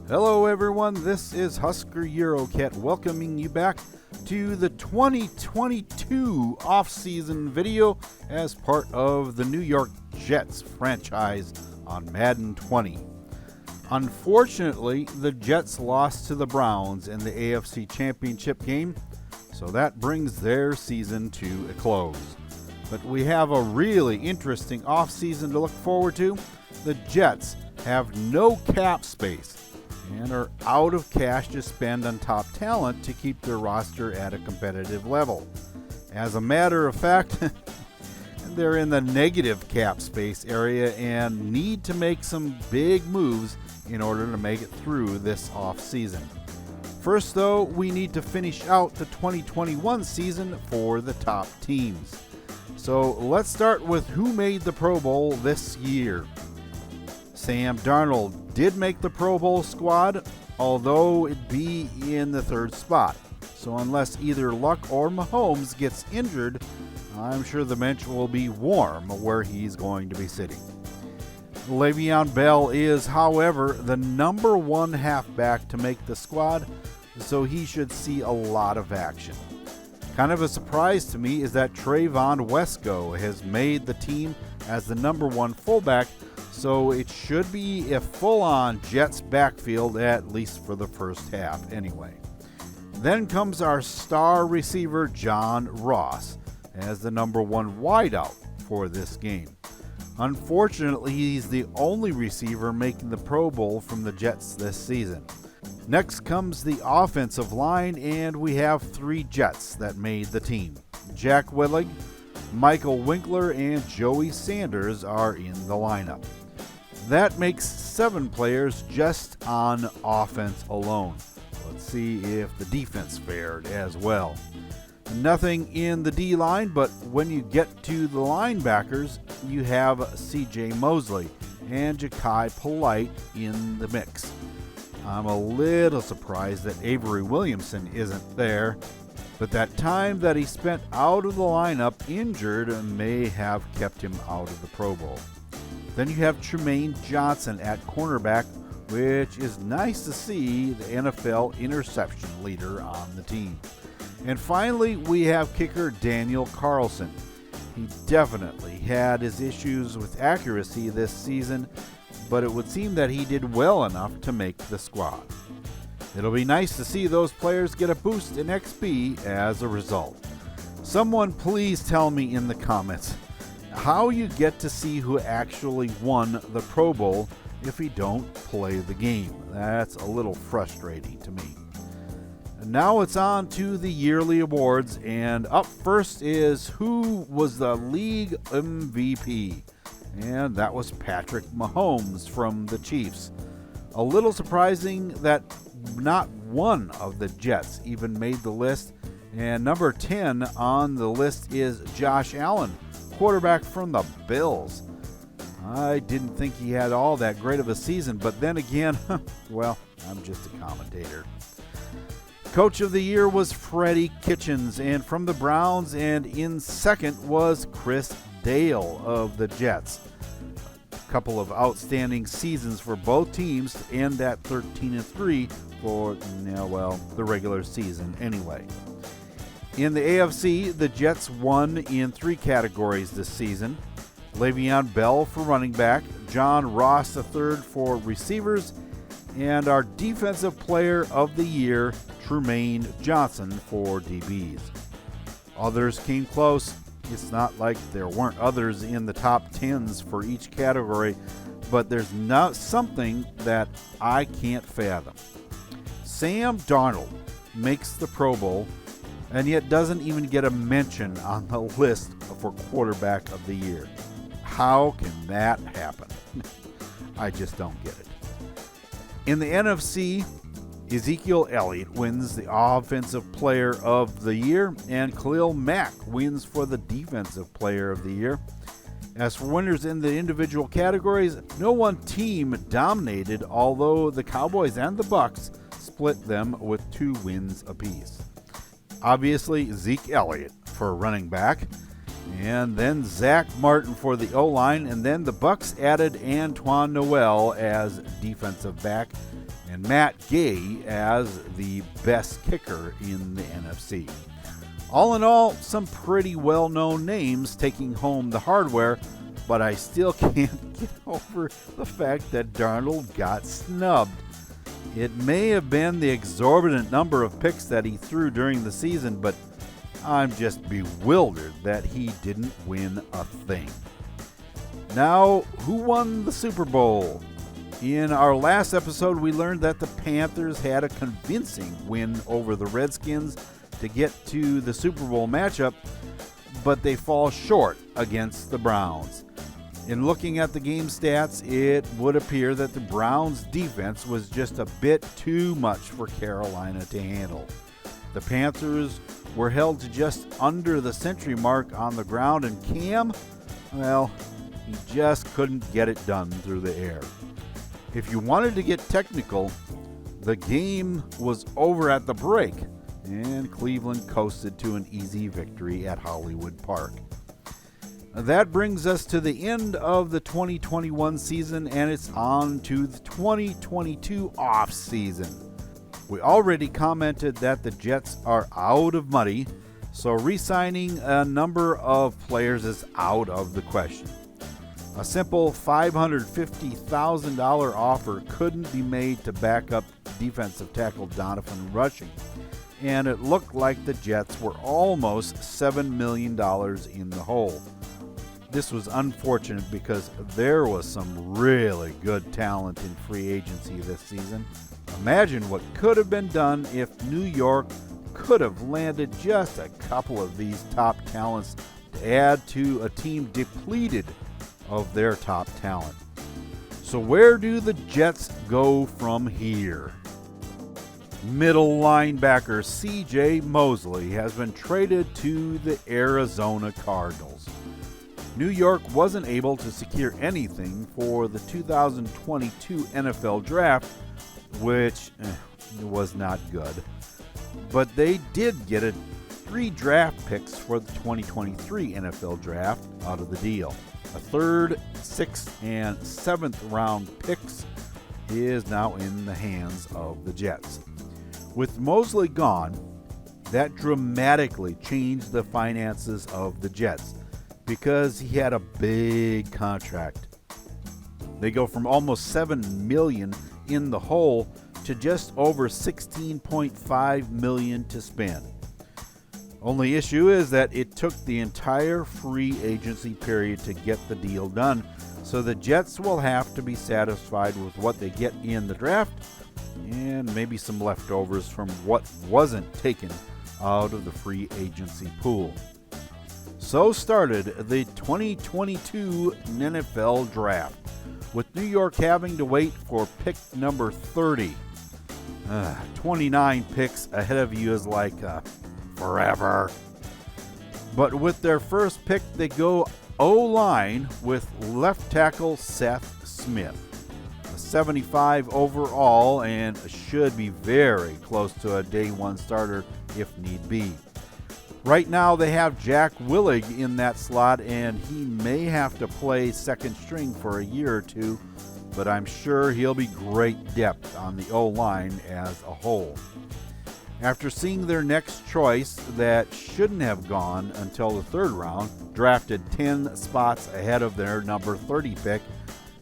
Hello everyone, this is Husker Eurocat welcoming you back to the 2022 off-season video as part of the New York Jets franchise on Madden 20. Unfortunately, the Jets lost to the Browns in the AFC Championship game, so that brings their season to a close. But we have a really interesting off-season to look forward to. The Jets have no cap space and are out of cash to spend on top talent to keep their roster at a competitive level. As a matter of fact, they're in the negative cap space area and need to make some big moves in order to make it through this off-season. First, though, we need to finish out the 2021 season for the top teams. So let's start with who made the Pro Bowl this year. Sam Darnold did make the Pro Bowl squad, although it'd be in the third spot. So unless either Luck or Mahomes gets injured, I'm sure the bench will be warm where he's going to be sitting. Le'Veon Bell is, however, the number one halfback to make the squad, so he should see a lot of action. Kind of a surprise to me is that Trayvon Wesco has made the team as the number one fullback, so it should be a full-on Jets backfield, at least for the first half anyway. Then comes our star receiver John Ross as the number one wideout for this game. Unfortunately, he's the only receiver making the Pro Bowl from the Jets this season. Next comes the offensive line, and we have three Jets that made the team. Jack Willig, Michael Winkler, and Joey Sanders are in the lineup. That makes 7 players just on offense alone. Let's see if the defense fared as well. Nothing in the D-line, but when you get to the linebackers, you have C.J. Mosley and Ja'Kai Polite in the mix. I'm a little surprised that Avery Williamson isn't there, but that time that he spent out of the lineup injured may have kept him out of the Pro Bowl. Then you have Tremaine Johnson at cornerback, which is nice to see the NFL interception leader on the team. And finally, we have kicker Daniel Carlson. He definitely had his issues with accuracy this season, but it would seem that he did well enough to make the squad. It'll be nice to see those players get a boost in XP as a result. Someone please tell me in the comments how you get to see who actually won the Pro Bowl if you don't play the game. That's a little frustrating to me. And now it's on to the yearly awards, and up first is who was the league MVP, and that was Patrick Mahomes from the Chiefs. A little surprising that not one of the Jets even made the list, and number 10 on the list is Josh Allen, quarterback from the Bills. I didn't think he had all that great of a season, but then again, well, I'm just a commentator. Coach of the year was Freddie Kitchens and from the Browns, and in second was Chris Dale of the Jets. A couple of outstanding seasons for both teams to end at 13-3 for, the regular season anyway. In the AFC, the Jets won in 3 categories this season. Le'Veon Bell for running back, John Ross III for receivers, and our Defensive Player of the Year, Tremaine Johnson for DBs. Others came close. It's not like there weren't others in the top 10s for each category, but there's not something that I can't fathom. Sam Darnold makes the Pro Bowl and yet doesn't even get a mention on the list for quarterback of the year. How can that happen? I just don't get it. In the NFC, Ezekiel Elliott wins the Offensive Player of the Year, and Khalil Mack wins for the Defensive Player of the Year. As for winners in the individual categories, no one team dominated, although the Cowboys and the Bucs split them with 2 wins apiece. Obviously, Zeke Elliott for running back, and then Zach Martin for the O-line, and then the Bucs added Antoine Noel as defensive back. and Matt Gay as the best kicker in the NFC. All in all, some pretty well-known names taking home the hardware, but I still can't get over the fact that Darnold got snubbed. It may have been the exorbitant number of picks that he threw during the season, but I'm just bewildered that he didn't win a thing. Now, who won the Super Bowl? In our last episode, we learned that the Panthers had a convincing win over the Redskins to get to the Super Bowl matchup, but they fall short against the Browns. In looking at the game stats, it would appear that the Browns' defense was just a bit too much for Carolina to handle. The Panthers were held to just under the century mark on the ground, and Cam, well, he just couldn't get it done through the air. If you wanted to get technical, the game was over at the break, and Cleveland coasted to an easy victory at Hollywood Park. That brings us to the end of the 2021 season, and it's on to the 2022 off season. We already commented that the Jets are out of money, so re-signing a number of players is out of the question. A simple $550,000 offer couldn't be made to back up defensive tackle Donovan Rushing, and it looked like the Jets were almost $7 million in the hole. This was unfortunate because there was some really good talent in free agency this season. Imagine what could have been done if New York could have landed just a couple of these top talents to add to a team depleted of their top talent. So where do the Jets go from here? Middle linebacker C.J. Mosley has been traded to the Arizona Cardinals. New York wasn't able to secure anything for the 2022 NFL Draft, which was not good. But they did get 3 draft picks for the 2023 NFL Draft out of the deal. A 3rd, 6th, and 7th round picks is now in the hands of the Jets. With Mosley gone, that dramatically changed the finances of the Jets because he had a big contract. They go from almost $7 million in the hole to just over $16.5 million to spend. Only issue is that it took the entire free agency period to get the deal done, so the Jets will have to be satisfied with what they get in the draft and maybe some leftovers from what wasn't taken out of the free agency pool. So started the 2022 NFL Draft, with New York having to wait for pick number 30. 29 picks ahead of you is like forever. But with their first pick, they go O-line with left tackle Seth Smith. A 75 overall and should be very close to a day one starter if need be. Right now they have Jack Willig in that slot, and he may have to play second string for a year or two, but I'm sure he'll be great depth on the O-line as a whole. After seeing their next choice that shouldn't have gone until the 3rd round, drafted 10 spots ahead of their number 30 pick,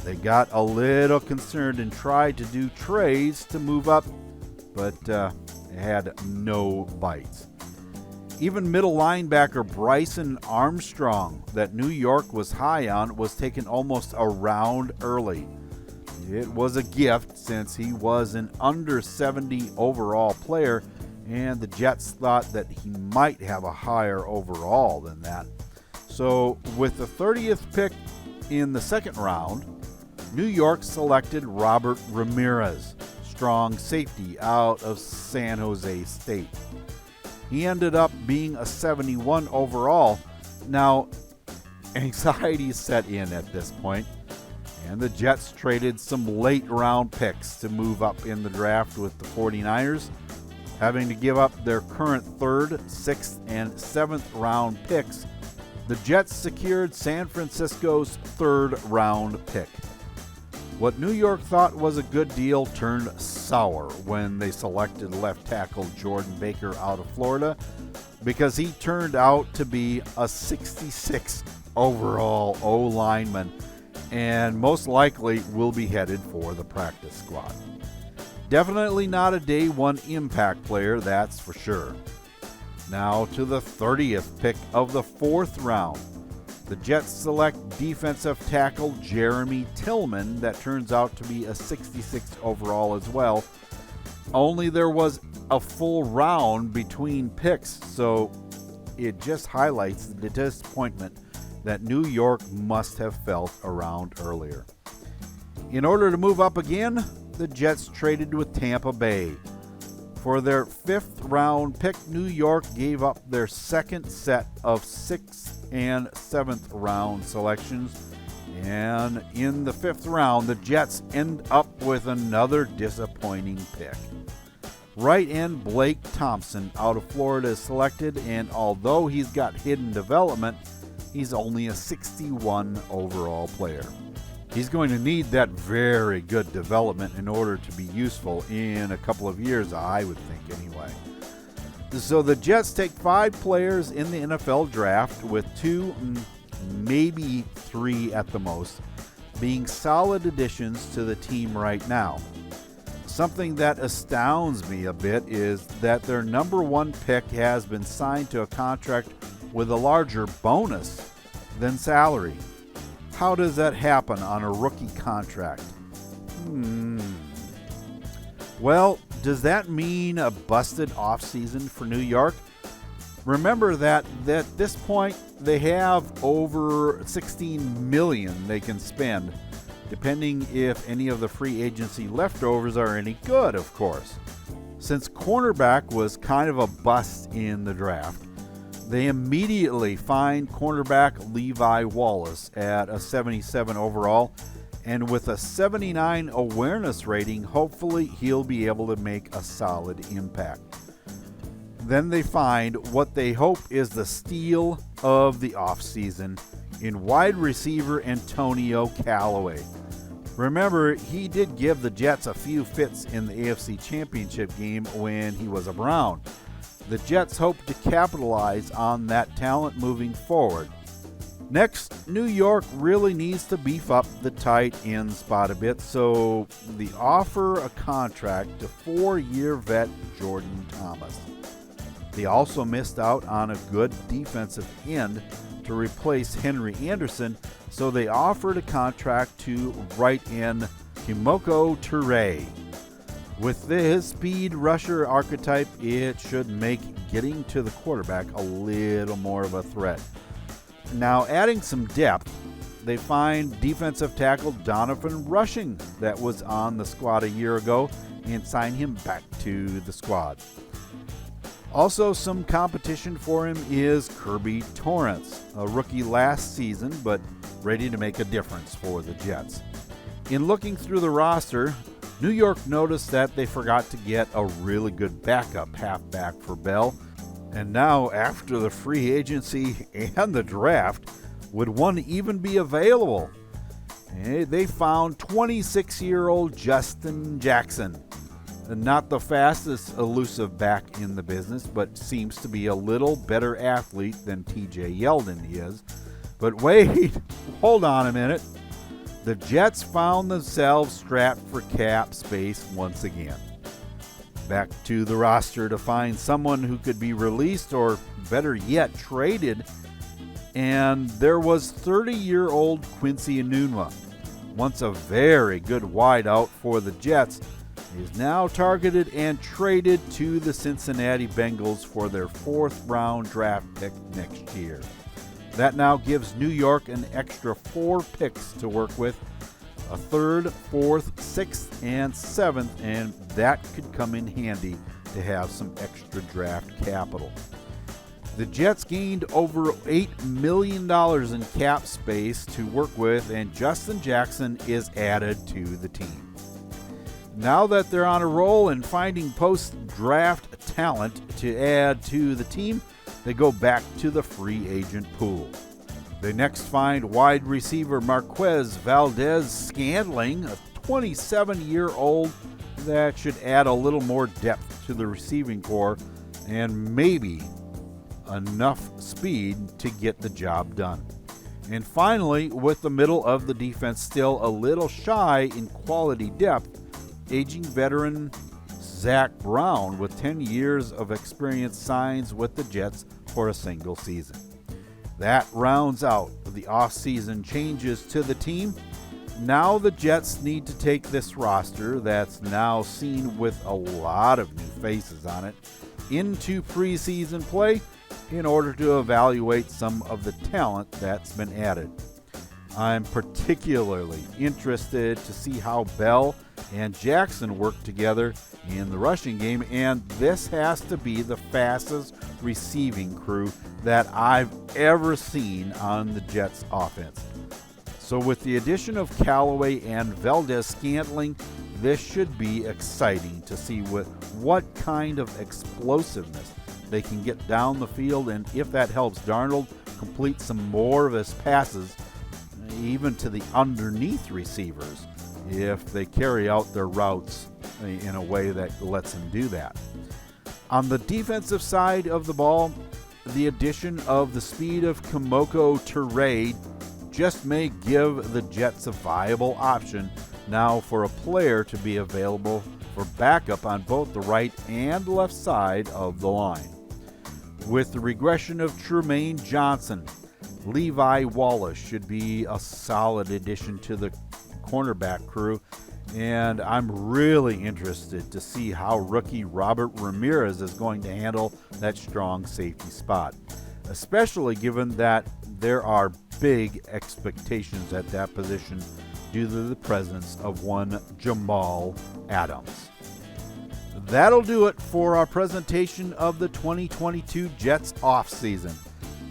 they got a little concerned and tried to do trades to move up, but had no bites. Even middle linebacker Bryson Armstrong, that New York was high on, was taken almost a round early. It was a gift since he was an under 70 overall player, and the Jets thought that he might have a higher overall than that. So with the 30th pick in the 2nd round, New York selected Robert Ramirez, strong safety out of San Jose State. He ended up being a 71 overall. Now, anxiety set in at this point, and the Jets traded some late round picks to move up in the draft, with the 49ers having to give up their current 3rd, 6th, and 7th round picks. The Jets secured San Francisco's 3rd round pick. What New York thought was a good deal turned sour when they selected left tackle Jordan Baker out of Florida, because he turned out to be a 66 overall O-lineman and most likely will be headed for the practice squad. Definitely not a day one impact player, that's for sure. Now to the 30th pick of the 4th round. The Jets select defensive tackle Jeremy Tillman, that turns out to be a 66 overall as well. Only there was a full round between picks, so it just highlights the disappointment that New York must have felt around earlier. In order to move up again, the Jets traded with Tampa Bay. For their 5th round pick, New York gave up their second set of 6th and 7th round selections. And in the 5th round, the Jets end up with another disappointing pick. Right end Blake Thompson out of Florida is selected, and although he's got hidden development, he's only a 61 overall player. He's going to need that very good development in order to be useful in a couple of years, I would think anyway. So the Jets take 5 players in the NFL draft, with 2, maybe 3 at the most, being solid additions to the team right now. Something that astounds me a bit is that their number 1 pick has been signed to a contract with a larger bonus than salary. How does that happen on a rookie contract? Well, does that mean a busted offseason for New York? Remember that at this point they have over $16 million they can spend, depending if any of the free agency leftovers are any good, of course. Since cornerback was kind of a bust in the draft, they immediately find cornerback Levi Wallace at a 77 overall, and with a 79 awareness rating, hopefully he'll be able to make a solid impact. Then they find what they hope is the steal of the offseason in wide receiver Antonio Callaway. Remember, he did give the Jets a few fits in the AFC Championship game when he was a Brown. The Jets hope to capitalize on that talent moving forward. Next, New York really needs to beef up the tight end spot a bit, so they offer a contract to 4-year vet Jordan Thomas. They also missed out on a good defensive end to replace Henry Anderson, so they offered a contract to right end Kimoko Toure. With his speed rusher archetype, it should make getting to the quarterback a little more of a threat. Now, adding some depth, they find defensive tackle Donovan Rushing, that was on the squad a year ago, and sign him back to the squad. Also, some competition for him is Kirby Torrance, a rookie last season, but ready to make a difference for the Jets. In looking through the roster, New York noticed that they forgot to get a really good backup halfback for Bell, and now after the free agency and the draft, would one even be available? They found 26-year-old Justin Jackson. Not the fastest elusive back in the business, but seems to be a little better athlete than TJ Yeldon is. But wait, hold on a minute. The Jets found themselves strapped for cap space once again. Back to the roster to find someone who could be released, or better yet, traded. And there was 30-year-old Quincy Enunwa, once a very good wideout for the Jets, is now targeted and traded to the Cincinnati Bengals for their 4th round draft pick next year. That now gives New York an extra 4 picks to work with, a 3rd, 4th, 6th, and 7th, and that could come in handy to have some extra draft capital. The Jets gained over $8 million in cap space to work with, and Justin Jackson is added to the team. Now that they're on a roll and finding post-draft talent to add to the team, they go back to the free agent pool. They next find wide receiver Marquez Valdez-Scantling, a 27-year-old that should add a little more depth to the receiving core and maybe enough speed to get the job done. And finally, with the middle of the defense still a little shy in quality depth, aging veteran Zach Brown with 10 years of experience signs with the Jets for a single season. That rounds out the off-season changes to the team. Now the Jets need to take this roster that's now seen with a lot of new faces on it into preseason play in order to evaluate some of the talent that's been added. I'm particularly interested to see how Bell and Jackson work together in the rushing game, and this has to be the fastest receiving crew that I've ever seen on the Jets offense. So with the addition of Callaway and Valdez-Scantling, this should be exciting to see what kind of explosiveness they can get down the field, and if that helps Darnold complete some more of his passes, even to the underneath receivers, if they carry out their routes in a way that lets him do that. On the defensive side of the ball, the addition of the speed of Kimoko Toure just may give the Jets a viable option now for a player to be available for backup on both the right and left side of the line. With the regression of Tremaine Johnson, Levi Wallace should be a solid addition to the cornerback crew, and I'm really interested to see how rookie Robert Ramirez is going to handle that strong safety spot, especially given that there are big expectations at that position due to the presence of one Jamal Adams. That'll do it for our presentation of the 2022 Jets offseason.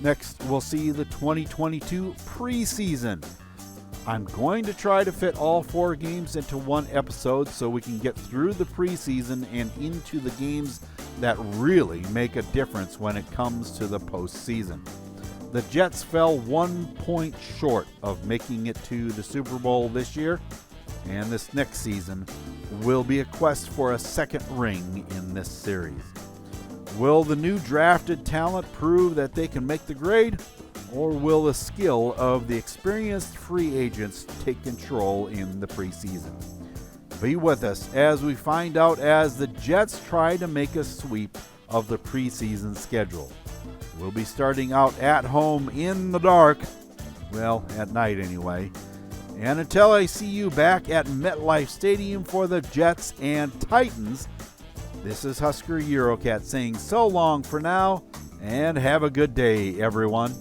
Next, we'll see the 2022 preseason. I'm going to try to fit all 4 games into one episode so we can get through the preseason and into the games that really make a difference when it comes to the postseason. The Jets fell 1 point short of making it to the Super Bowl this year, and this next season will be a quest for a second ring in this series. Will the new drafted talent prove that they can make the grade, or will the skill of the experienced free agents take control in the preseason? Be with us as we find out as the Jets try to make a sweep of the preseason schedule. We'll be starting out at home in the dark, well, at night anyway. And until I see you back at MetLife Stadium for the Jets and Titans, this is Husker Eurocat saying so long for now, and have a good day, everyone.